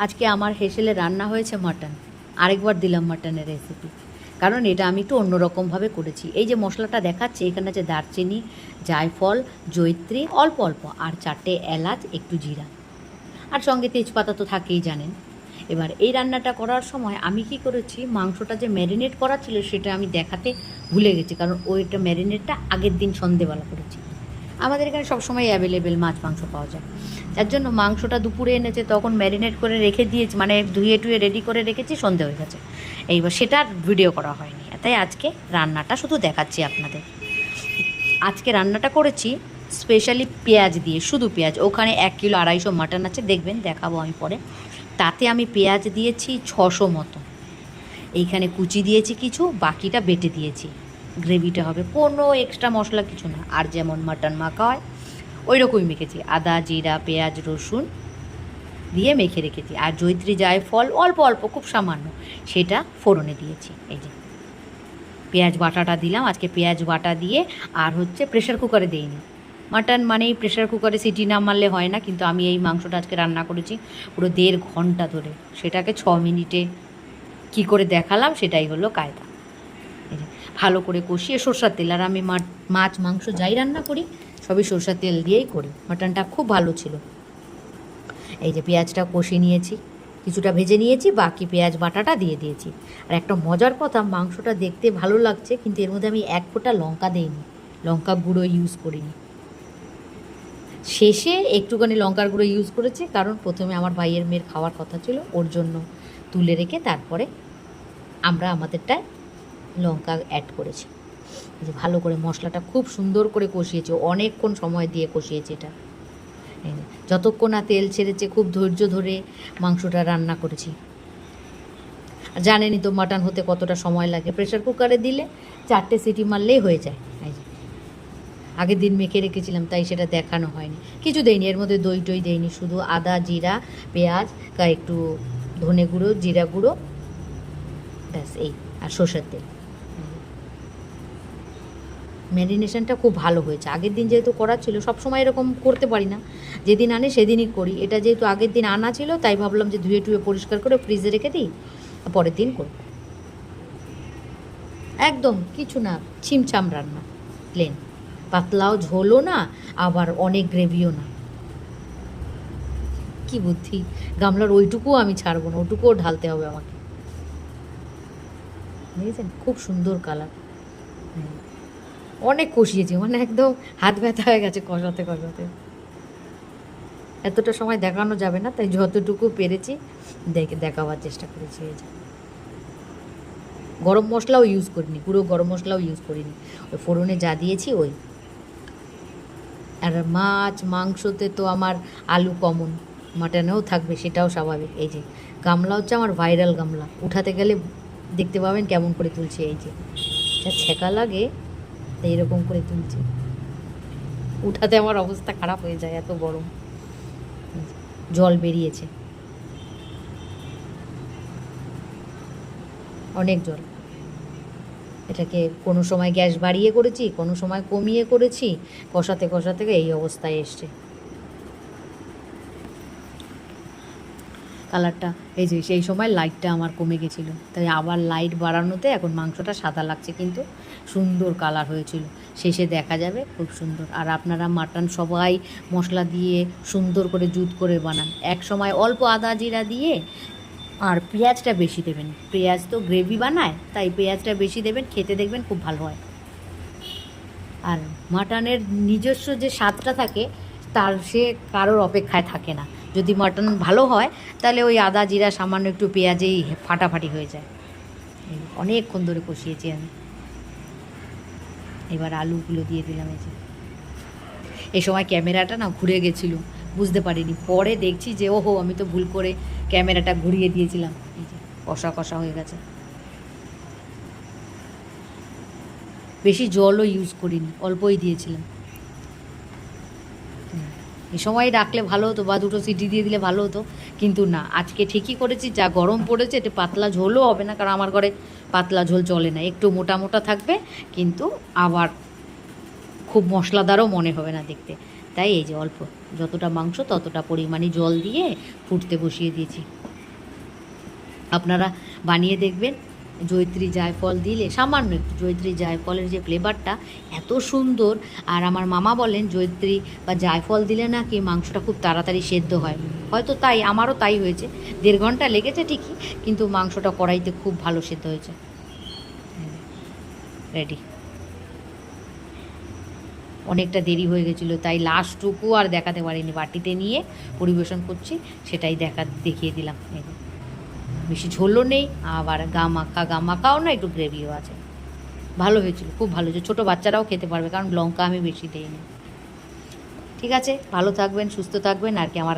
আজকে আমার হেসেলে রান্না হয়েছে মাটন। আরেকবার দিলাম মাটনের রেসিপি, কারণ এটা আমি একটু অন্যরকমভাবে করেছি। এই যে মশলাটা দেখাচ্ছে, এখানে আছে দারচিনি, জায়ফল, জয়িত্রী অল্প অল্প, আর 4টে এলাচ, একটু জিরা, আর সঙ্গে তেজপাতা তো থাকেই জানেন। এবার এই রান্নাটা করার সময় আমি কি করেছি, মাংসটা যে ম্যারিনেট করা ছিল সেটা আমি দেখাতে ভুলে গেছি, কারণ ওইটা ম্যারিনেটটা আগের দিন সন্ধেবেলা করেছি। আমাদের এখানে সবসময় অ্যাভেলেবেল মাছ মাংস পাওয়া যায়, যার জন্য মাংসটা দুপুরে এনেছে, তখন ম্যারিনেট করে রেখে দিয়েছি, মানে ধুয়ে টুয়ে রেডি করে রেখেছি, সন্ধে হয়ে গেছে। এইবার সেটা ভিডিও করা হয়নি, তাই আজকে রান্নাটা শুধু দেখাচ্ছি আপনাদের। আজকে রান্নাটা করেছি স্পেশালি পেঁয়াজ দিয়ে, শুধু পেঁয়াজ। ওখানে 1 কিলো 250 মাটন আছে, দেখবেন, দেখাবো আমি পরে। তাতে আমি পেঁয়াজ দিয়েছি 600 মতো, এইখানে কুচি দিয়েছি কিছু, বাকিটা বেটে দিয়েছি। গ্রেভিটা হবে, কোনো এক্সট্রা মশলা কিছু না, আর যেমন মাটন মাখা হয় ওই রকমই মেখেছি। আদা, জিরা, পেঁয়াজ, রসুন দিয়ে মেখে রেখেছি, আর জয়িত্রী, জায়ফল অল্প অল্প, খুব সামান্য, সেটা ফোড়নে দিয়েছি। এই যে পেঁয়াজ বাটাটা দিলাম, আজকে পেঁয়াজ বাটা দিয়ে। আর হচ্ছে প্রেশার কুকারে দিইনি, মাটন মানেই প্রেশার কুকারে সিটি না মারলে হয় না, কিন্তু আমি এই মাংসটা আজকে রান্না করেছি পুরো 1.5 ঘন্টা ধরে, সেটাকে 6 মিনিটে কী করে দেখালাম সেটাই হলো কায়দা। এই যে ভালো করে কষিয়ে সরষার তেল, আর আমি মাছ মাংস যাই রান্না করি সবই সরষার তেল দিয়েই করি। মাটনটা খুব ভালো ছিল। এই যে পেঁয়াজটা কষে নিয়েছি, কিছুটা ভেজে নিয়েছি, বাকি পেঁয়াজ বাটাটা দিয়ে দিয়েছি। আর একটা মজার কথা, মাংসটা দেখতে ভালো লাগছে, কিন্তু এর মধ্যে আমি 1 ফোঁটা লঙ্কা দিইনি, লঙ্কা গুঁড়ো ইউজ করিনি। শেষে একটুখানি লঙ্কার গুঁড়ো ইউজ করেছি, কারণ প্রথমে আমার ভাইয়ের মেয়ের খাওয়ার কথা ছিল, ওর জন্য তুলে রেখে তারপরে আমরা আমাদেরটায় লঙ্কা অ্যাড করেছি। যে ভালো করে মশলাটা খুব সুন্দর করে কষিয়েছি, অনেকক্ষণ সময় দিয়ে কষিয়েছি এটা। যতক্ষণ না তেল ছেড়েছে, খুব ধৈর্য ধরে মাংসটা রান্না করেছি। জানেনই তো মাটন হতে কতটা সময় লাগে, প্রেশার কুকারে দিলে 4টে সিটি মারলেই হয়ে যায়। আগের দিন মেখে রেখেছিলাম, তাই সেটা দেখানো হয়নি। কিছু দেয়নি, এর মধ্যে দই টই দেয়নি, শুধু আদা, জিরা, পেঁয়াজ, একটু ধনে গুঁড়ো, জিরা গুঁড়ো, ব্যাস এই, আর সর্ষের তেল। ম্যারিনেশনটা খুব ভালো হয়েছে। আগের দিন যেহেতু করা ছিল, সবসময় এরকম করতে পারি না, যেদিন আনে সেদিনই করি। এটা যেহেতু আগের দিন আনা ছিল, তাই ভাবলাম যে ধুয়ে টুয়ে পরিষ্কার করে ফ্রিজে রেখে দিই, পরের দিন করব। একদম কিছু না, ছিমছাম রান্না, প্লেন, পাতলাও ঝোলও না, আবার অনেক গ্রেভিও না। কি বুদ্ধি, গামলার ওইটুকুও আমি ছাড়বো না, ওটুকুও ঢালতে হবে আমাকে। বুঝেছেন, খুব সুন্দর কালার। অনেক কষিয়েছি, মানে একদম হাত ব্যথা হয়ে গেছে কষাতে কষাতে। এতটা সময় দেখানো যাবে না, তাই যতটুকু পেরেছি দেখাবার চেষ্টা করেছি। এই যে গরম মশলাও ইউজ করিনি, পুরো গরম মশলাও ইউজ করিনি, ওই ফোড়নে যা দিয়েছি ওই। আর মাছ মাংসতে তো আমার আলু কমন, মাটনেও থাকবে, সেটাও স্বাভাবিক। এই যে গামলা হচ্ছে আমার ভাইরাল গামলা, উঠাতে গেলে দেখতে পাবেন কেমন করে তুলছে। এই যে যা ছেঁকা লাগে, এইরকম করে তুলছে, উঠাতে আমার অবস্থা খারাপ হয়ে যায়, এত গরম। জল বেরিয়েছে, অনেক জল। এটাকে কোনো সময় গ্যাস বাড়িয়ে করেছি, কোনো সময় কমিয়ে করেছি, কষাতে কষাতে এই অবস্থায় এসছে। কালারটা এই যে সেই সময় লাইটটা আমার কমে গেছিলো, তাই আবার লাইট বাড়ানোতে এখন মাংসটা সাদা লাগছে, কিন্তু সুন্দর কালার হয়েছিল। শেষে দেখা যাবে খুব সুন্দর। আর আপনারা মাটন সবাই মশলা দিয়ে সুন্দর করে জুত করে বানান, এক সময় অল্প আদা জিরা দিয়ে, আর পেঁয়াজটা বেশি দেবেন। পেঁয়াজ তো গ্রেভি বানায়, তাই পেঁয়াজটা বেশি দেবেন, খেতে দেখবেন খুব ভালো হয়। আর মাটনের নিজস্ব যে স্বাদটা থাকে, তার সে কারোর অপেক্ষায় থাকে না। যদি মাটন ভালো হয়, তাহলে ওই আদা জিরা সামান্য একটু পেঁয়াজেই ফাটাফাটি হয়ে যায়। অনেকক্ষণ ধরে কষিয়েছি আমি। এবার আলুগুলো দিয়ে দিলাম। এই সময় ক্যামেরাটা না ঘুরে গেছিলো, বুঝতে পারিনি, পরে দেখছি যে ওহো, আমি তো ভুল করে ক্যামেরাটা ঘুরিয়ে দিয়েছিলাম। এই যে কষা কষা হয়ে গেছে, বেশি জলও ইউজ করিনি, অল্পই দিয়েছিলাম। এই সময় রাখলে ভালো হতো, বা 2টো সিটি দিয়ে দিলে ভালো হতো, কিন্তু না, আজকে ঠিকই করেছি। যা গরম পড়েছে, এটা পাতলা ঝোলও হবে না, কারণ আমার ঘরে পাতলা ঝোল চলে না, একটু মোটা মোটা থাকবে, কিন্তু আবার খুব মশলাদারও মনে হবে না দেখতে। তাই এই যে অল্প, যতটা মাংস ততটা পরিমাণে জল দিয়ে ফুটতে বসিয়ে দিয়েছি। আপনারা বানিয়ে দেখবেন। জয়িত্রী জায়ফল দিলে সামান্য একটু জয়িত্রী জায়ফলের যে ফ্লেভারটা এত সুন্দর। আর আমার মামা বলেন জয়িত্রী বা জায়ফল দিলে নাকি মাংসটা খুব তাড়াতাড়ি সেদ্ধ হয়। হয়তো তাই, আমারও তাই হয়েছে। 1.5 ঘন্টা লেগেছে ঠিকই, কিন্তু মাংসটা কড়াইতে খুব ভালো সেদ্ধ হয়েছে। রেডি। অনেকটা দেরি হয়ে গেছিলো, তাই লাস্টটুকু আর দেখাতে পারিনি। বাটিতে নিয়ে পরিবেশন করছি, সেটাই দেখিয়ে দিলাম। বেশি ঝোলও নেই, আবার গা মাখাও না, একটু গ্রেভিও আছে। ভালো হয়েছিল, খুব ভালো হয়েছে। ছোটো বাচ্চারাও খেতে পারবে, কারণ লঙ্কা আমি বেশি দিইনি। ঠিক আছে, ভালো থাকবেন, সুস্থ থাকবেন। আর কি আমার